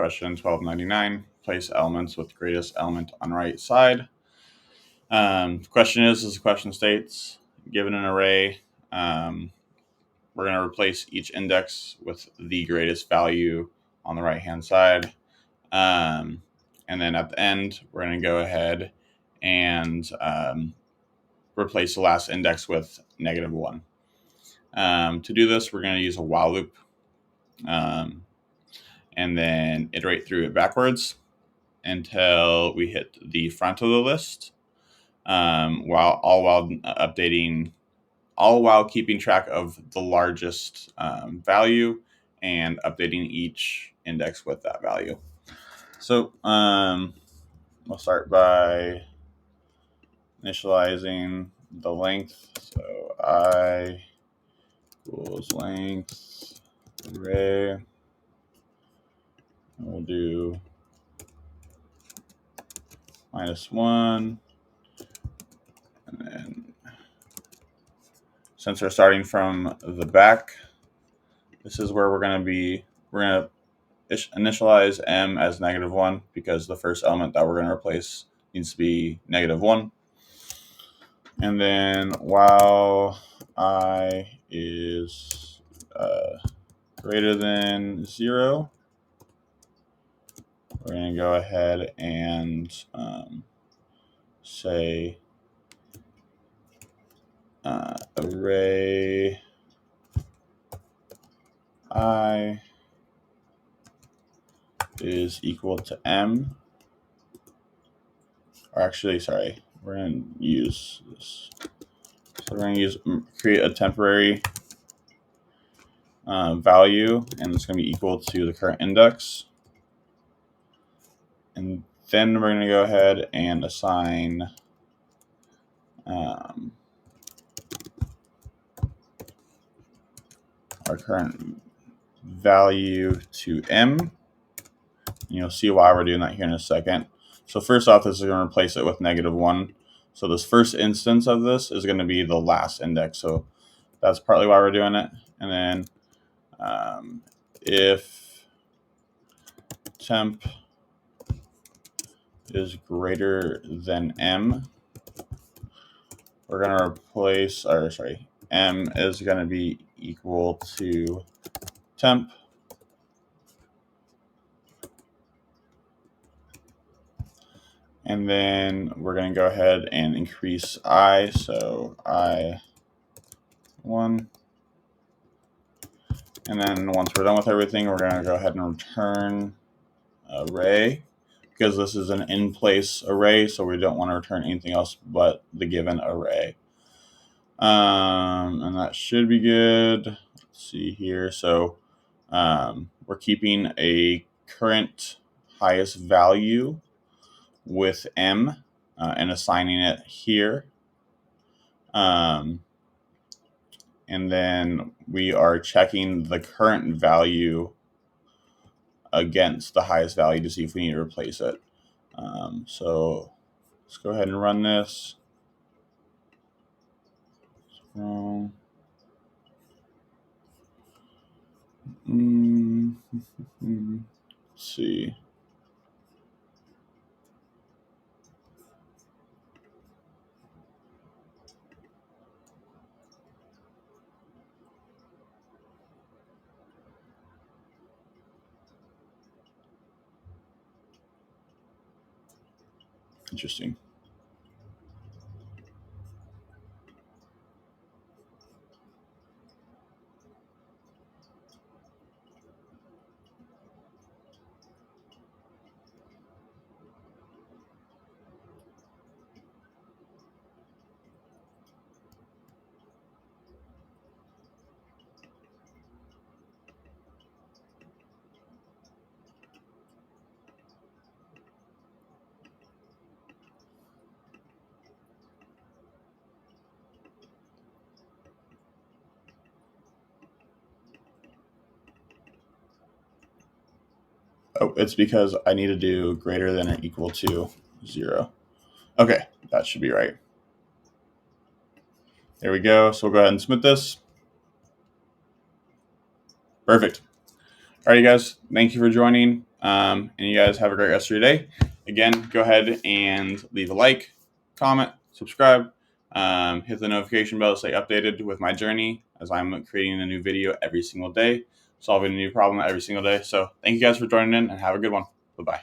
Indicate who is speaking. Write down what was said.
Speaker 1: Question 1299, place elements with greatest element on right side. The question is, as the question states, given an array, we're going to replace each index with the greatest value on the right hand side. And then at the end, we're going to go ahead and replace the last index with -1. To do this, we're going to use a while loop. And then iterate through it backwards until we hit the front of the list, while keeping track of the largest value and updating each index with that value. So we'll start by initializing the length. So I equals length array. We'll do -1, and then since we're starting from the back, this is where we're going to initialize m as -1 because the first element that we're going to replace needs to be -1. And then while I is greater than 0, we're going to go ahead and say array I is equal to m. Or actually, sorry, we're going to use this. So we're going to create a temporary value, and it's going to be equal to the current index. And then we're going to go ahead and assign our current value to m. And you'll see why we're doing that here in a second. So first off, this is going to replace it with -1. So this first instance of this is going to be the last index. So that's partly why we're doing it. And then if temp is greater than m, we're going to replace, m is going to be equal to temp. And then we're going to go ahead and increase I, so I1. And then once we're done with everything, we're going to go ahead and return array, because this is an in-place array, so we don't want to return anything else but the given array. And that should be good. Let's see here. So we're keeping a current highest value with m and assigning it here. And then we are checking the current value against the highest value to see if we need to replace it. So let's go ahead and run this. Let's see. Interesting. Oh, it's because I need to do greater than or equal to 0. Okay, that should be right. There we go. So we'll go ahead and submit this. Perfect. All right, you guys, thank you for joining. And you guys have a great rest of your day. Again, go ahead and leave a like, comment, subscribe, hit the notification bell to stay updated with my journey as I'm creating a new video every single day, solving a new problem every single day. So thank you guys for joining in and have a good one. Bye-bye.